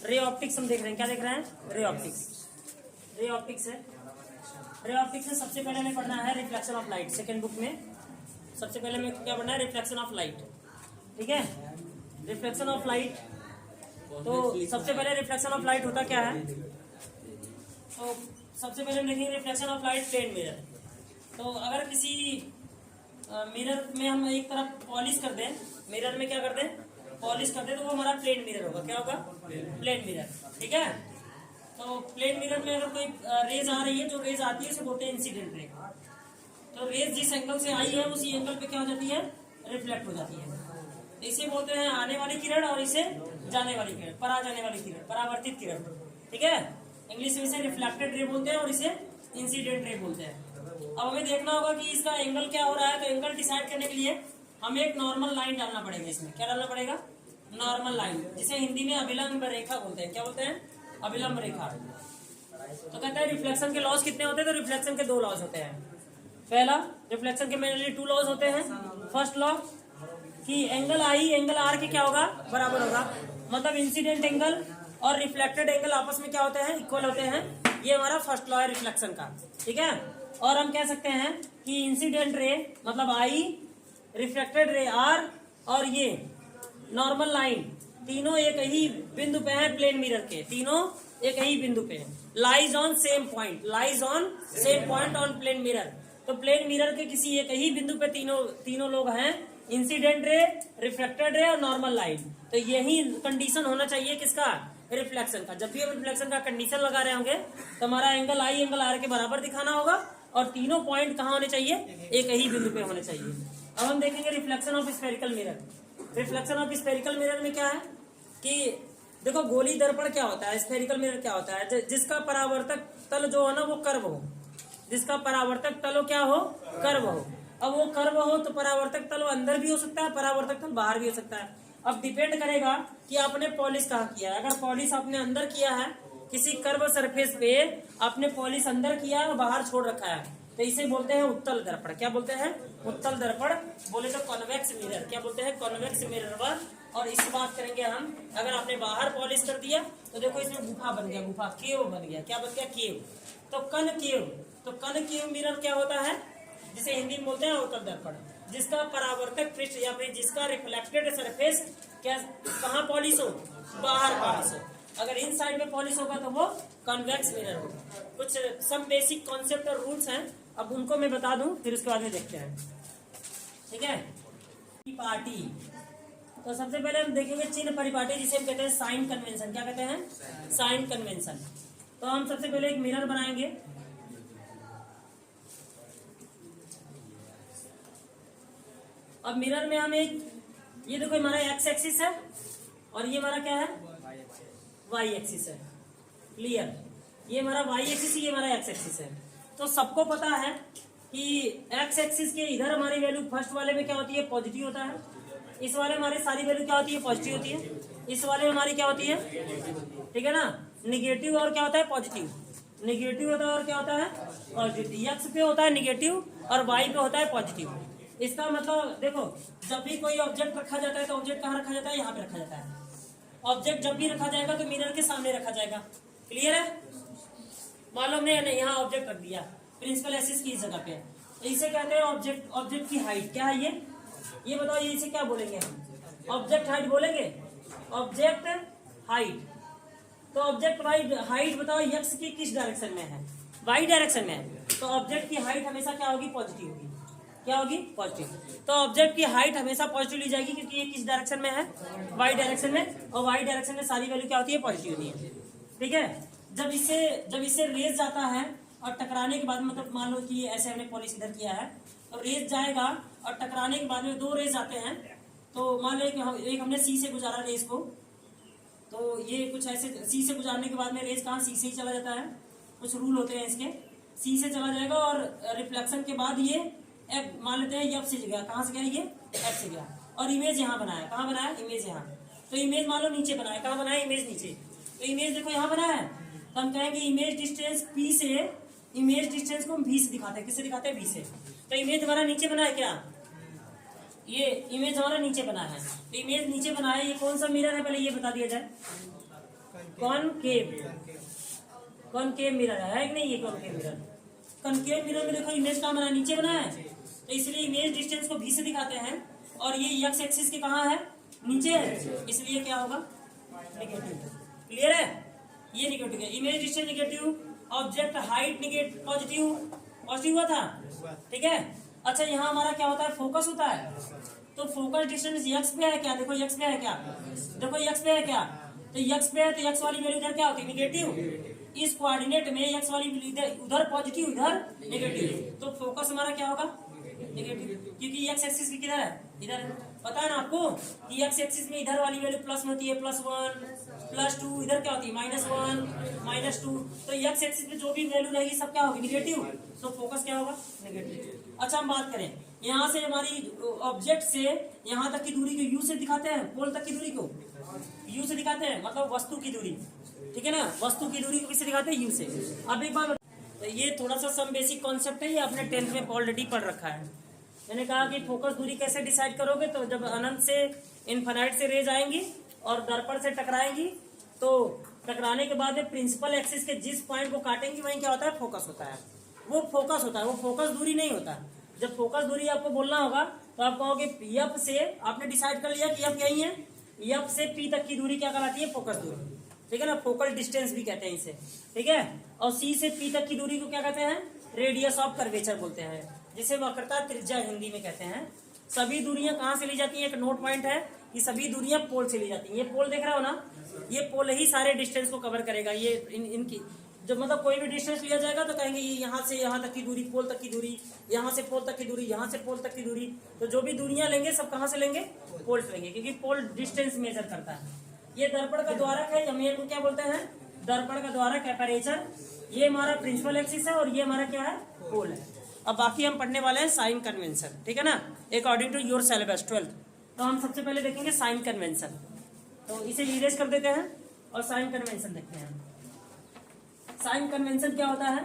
Ray optics हम देख रहे हैं, क्या देख रहे हैं? Ray optics. रे ऑप्टिक्स है, रे ऑप्टिक्स में सबसे पहले हमें पढ़ना है reflection of light. Second book में सबसे पहले हमें क्या पढ़ना है? Reflection of light. ठीक है, रिफ्लेक्शन ऑफ लाइट। तो सबसे पहले रिफ्लेक्शन ऑफ लाइट होता क्या है? तो सबसे पहले हम देखेंगे reflection of light plane mirror. तो अगर किसी मिरर में हम एक तरफ पॉलिश कर दें, मिरर में क्या कर दें? पॉलिश कर दें, तो वो हमारा प्लेन मिरर होगा। क्या होगा? Plane mirror. ठीक है, तो प्लेन मिरर में अगर कोई रेज आ रही है, जो रेज आती है उसे बोलते हैं इंसिडेंट रे। तो रेज जिस एंगल से आई है उसी एंगल पे क्या हो जाती है? रिफ्लेक्ट हो जाती है। तो इसे बोलते हैं आने वाली किरण, और इसे जाने वाली किरण, परा जाने वाली किरण, परावर्तित किरण। ठीक है, इंग्लिश में इसे रिफ्लेक्टेड रे बोलते हैं और इसे इंसिडेंट रे बोलते हैं। अब हमें देखना होगा कि इसका एंगल क्या हो रहा है। तो एंगल डिसाइड करने के लिए हमें एक नॉर्मल लाइन डालना पड़ेगा। इसमें क्या डालना पड़ेगा? नॉर्मल लाइन, जिसे हिंदी में अभिलंब रेखा बोलते हैं। क्या बोलते हैं? अभिलंब रेखा। तो कहते हैं रिफ्लेक्शन के लॉस कितने होते हैं? तो रिफ्लेक्शन के दो लॉस होते हैं। पहला, रिफ्लेक्शन के मेनली टू लॉस होते हैं। फर्स्ट लॉ कि एंगल आई एंगल आर के क्या होगा? बराबर होगा। मतलब इंसिडेंट एंगल और रिफ्लेक्टेड एंगल आपस में क्या होते हैं? इक्वल होते हैं। ये हमारा फर्स्ट लॉ है रिफ्लेक्शन का। ठीक है, और हम कह सकते हैं कि इंसिडेंट रे मतलब आई, रिफ्लेक्टेड रे आर, और ये नॉर्मल लाइन, तीनों एक ही बिंदु पे है प्लेन मिरर के। तीनों एक ही बिंदु पे है। Lies on same point, lies on same point on plane mirror. तो प्लेन मिरर के किसी एक ही बिंदु पे तीनों लोग हैं, इंसिडेंट रे, रिफ्लेक्टेड रे और नॉर्मल लाइन। तो यही कंडीशन होना चाहिए किसका? रिफ्लेक्शन का। जब भी हम रिफ्लेक्शन का कंडीशन लगा रहे होंगे तो हमारा एंगल आई एंगल आर के बराबर दिखाना होगा, और तीनों पॉइंट कहाँ होने चाहिए? एक ही बिंदु पे होने चाहिए। अब हम देखेंगे reflection of spherical mirror. Reflection of spherical mirror में क्या है कि देखो, गोली दर्पण क्या होता है, स्फेरिकल मिरर क्या होता है? जिसका परावर्तक तल जो है ना वो कर्व हो, जिसका परावर्तक तल क्या हो? कर्व हो। अब वो कर्व हो तो परावर्तक तल अंदर भी हो सकता है, परावर्तक तल बाहर भी हो सकता है। अब डिपेंड करेगा कि आपने पॉलिश कहाँ किया है। अगर पॉलिश आपने अंदर किया है, किसी कर्व सरफेस पे आपने पॉलिश अंदर किया है और बाहर छोड़ रखा है, तो इसे बोलते हैं उत्तल दर्पण। क्या बोलते हैं? उत्तल दर्पण। बोले तो कॉन्वेक्स मिरर। क्या बोलते हैं? Convex mirror. और इस बात करेंगे हम, अगर आपने बाहर पॉलिश कर दिया तो देखो इसमें गुफा बन गया, गुफा, केव बन गया। क्या बन गया? केव। तो कनकेव। तो कनकेव मिरर क्या होता है? जिसे हिंदी में बोलते हैं उत्तल दर्पण, जिसका परावर्तक पृष्ठ या फिर जिसका रिफ्लेक्टेड सरफेस क्या कहाँ पॉलिश हो? बाहर पॉलिश हो। अगर इन साइड में पॉलिश होगा तो वो कॉन्वेक्स मिरर होगा। कुछ सब बेसिक कॉन्सेप्ट और रूल्स हैं, अब उनको मैं बता दूं, फिर उसके बाद में देखते हैं। ठीक है, परिपाटी। तो सबसे पहले हम देखेंगे चिन्ह परिपाटी, जिसे हम कहते हैं साइन कन्वेंशन। क्या कहते हैं? Sign convention. तो हम सबसे पहले एक मिरर बनाएंगे। अब मिरर में हम एक, ये देखो हमारा एक्स एक्सिस है और ये हमारा क्या है? वाई एक्सिस है। क्लियर? ये हमारा वाई एक्सिस, ये हमारा एक्स एक्सिस है। तो सबको पता है कि एक्स एक्सिस के इधर हमारी वैल्यू फर्स्ट वाले में क्या होती है? पॉजिटिव होता है। इस वाले हमारी सारी वैल्यू क्या होती है? पॉजिटिव होती है। इस वाले में हमारी क्या होती है? ठीक है ना, निगेटिव और क्या होता है? पॉजिटिव। निगेटिव होता है और क्या होता है? पॉजिटिव। एक्स पे होता है निगेटिव और वाई पे होता है पॉजिटिव। इसका मतलब देखो, जब भी कोई ऑब्जेक्ट रखा जाता है तो ऑब्जेक्ट कहाँ रखा जाता है? यहाँ पे रखा जाता है। ऑब्जेक्ट जब भी रखा जाएगा तो मिरर के सामने रखा जाएगा। क्लियर है? मान लो हमने यहाँ ऑब्जेक्ट रख दिया प्रिंसिपल एक्सिस की जगह पे, तो इसे कहते हैं ऑब्जेक्ट। ऑब्जेक्ट की हाइट क्या है? ये बताओ, ये इसे क्या बोलेंगे हम? ऑब्जेक्ट हाइट बोलेंगे। Object height. तो ऑब्जेक्ट हाइट बताओ एक्स की किस डायरेक्शन में है? वाई डायरेक्शन में है। तो ऑब्जेक्ट की हाइट हमेशा क्या होगी? पॉजिटिव होगी। क्या होगी? पॉजिटिव। तो ऑब्जेक्ट की हाइट हमेशा पॉजिटिव ली जाएगी, क्योंकि ये किस डायरेक्शन में है? वाई डायरेक्शन में। और वाई डायरेक्शन में सारी वैल्यू क्या होती है? पॉजिटिव होती है। ठीक है, जब इससे रेज जाता है और टकराने के बाद, मतलब मान लो कि ऐसे हमने पॉलिश इधर किया है, तो रेज जाएगा और टकराने के बाद में दो रेज आते हैं। तो मान लो एक हमने सी से गुजारा रेज को, तो ये कुछ ऐसे सी से गुजारने के बाद में रेज कहाँ? सी से ही चला जाता है। कुछ रूल होते हैं इसके, सी से चला जाएगा और रिफ्लेक्शन के बाद ये एफ मान लेते हैं, एफ से गया। कहाँ से गया? ये एफ से गया। और इमेज यहाँ बनाया। कहाँ बनाया? इमेज यहाँ। तो इमेज मान लो नीचे बनाया। कहाँ बनाया? इमेज नीचे। तो इमेज देखो यहाँ बनाया है, तो हम कहेंगे इमेज डिस्टेंस पी से, इमेज डिस्टेंस को हम वी से दिखाते हैं। किससे दिखाते हैं? वी से। तो इमेज हमारा नीचे बना है। क्या ये इमेज हमारा नीचे बना है? तो इमेज नीचे बना है। ये कौन सा मिरर है पहले ये बता दिया जाए। कॉनकेव, कॉनकेव मिरर है कि नहीं? ये कॉनकेव मिरर, कॉनकेव मिरर में देखो इमेज कहाँ बना है? नीचे बना है, तो इसलिए इमेज डिस्टेंस को भी से दिखाते हैं, और ये एक्स एक्सिस के कहाँ है? नीचे है, इसलिए क्या होगा? नेगेटिव। क्लियर है? ये नेगेटिव है, image distance negative, object height negative, positive, positive हुआ था, ठीक है। अच्छा यहाँ हमारा क्या होता है? फोकस होता है, तो फोकस डिस्टेंस एक्स पे है क्या? देखो एक्स पे है क्या? देखो एक्स पे है क्या? तो एक्स पे है, तो एक्स वाली वैल्यू इधर क्या होती है? नेगेटिव। इस कोऑर्डिनेट में एक्स वाली वैल्यू उधर पॉजिटिव, इधर नेगेटिव, तो फोकस हमारा क्या होगा? नेगेटिव, क्योंकि एक्स एक्सिस की किधर है? इधर है। पता है ना आपको कि एक्स एक्सिस में इधर वाली वैल्यू प्लस में होती है, +1 +2, इधर क्या होती है? -1 -2, तो एक्स एक्सिस में जो भी वैल्यू रहेगी सब क्या होगी? नेगेटिव, तो फोकस क्या होगा? नेगेटिव। अच्छा हम बात करें, यहाँ से हमारी ऑब्जेक्ट से यहाँ तक की दूरी को यू से दिखाते हैं, पोल तक की दूरी को यू से दिखाते हैं, मतलब वस्तु की दूरी, ठीक है ना? वस्तु की दूरी को किससे दिखाते हैं? यू से। अब एक बार तो ये थोड़ा सा सम बेसिक कॉन्सेप्ट है, ये आपने 10th में ऑलरेडी पढ़ रखा है। मैंने कहा कि फोकस दूरी कैसे डिसाइड करोगे? तो जब अनंत से इनफाइनाइट से रेज आएंगी और दर्पण से टकराएंगी, तो टकराने के बाद प्रिंसिपल एक्सिस के जिस पॉइंट को काटेंगी वहीं क्या होता है? फोकस होता है। वो फोकस होता है, वो फोकस दूरी नहीं होता। जब फोकस दूरी आपको बोलना होगा तो आप कहोगे एफ से, आपने डिसाइड कर लिया कि एफ यही है, एफ से पी तक की दूरी क्या कहलाती है? फोकस दूरी, ठीक है ना? फोकल डिस्टेंस भी कहते हैं इसे, ठीक है। और सी से पी तक की दूरी को क्या कहते हैं? रेडियस ऑफ कर्वेचर बोलते हैं, जिसे वक्रता त्रिज्या हिंदी में कहते हैं। सभी दूरियां कहाँ से ली जाती हैं? एक नोट पॉइंट है कि सभी दूरियां पोल से ली जाती हैं। ये पोल देख रहे हो ना, ये पोल ही सारे डिस्टेंस को कवर करेगा। ये इनकी जब मतलब कोई भी डिस्टेंस लिया जाएगा तो कहेंगे ये यहाँ से यहाँ तक की दूरी, पोल तक की दूरी, यहाँ से पोल तक की दूरी, यहाँ से पोल तक की दूरी। तो जो भी दूरियां लेंगे सब कहाँ से लेंगे? पोल से लेंगे, क्योंकि पोल डिस्टेंस मेजर करता है। ये दर्पण का द्वारक है, मेन को क्या बोलते हैं? दर्पण का द्वारक, एपरेचर। ये हमारा प्रिंसिपल एक्सिस है और ये हमारा क्या है? पोल है। अब बाकी हम पढ़ने वाले हैं साइन कन्वेंशन, ठीक है ना, according to your syllabus 12th। तो हम सबसे पहले देखेंगे साइन कन्वेंशन, तो इसे इरेज कर देते हैं और साइन कन्वेंशन देखते हैं। साइन कन्वेंशन क्या होता है?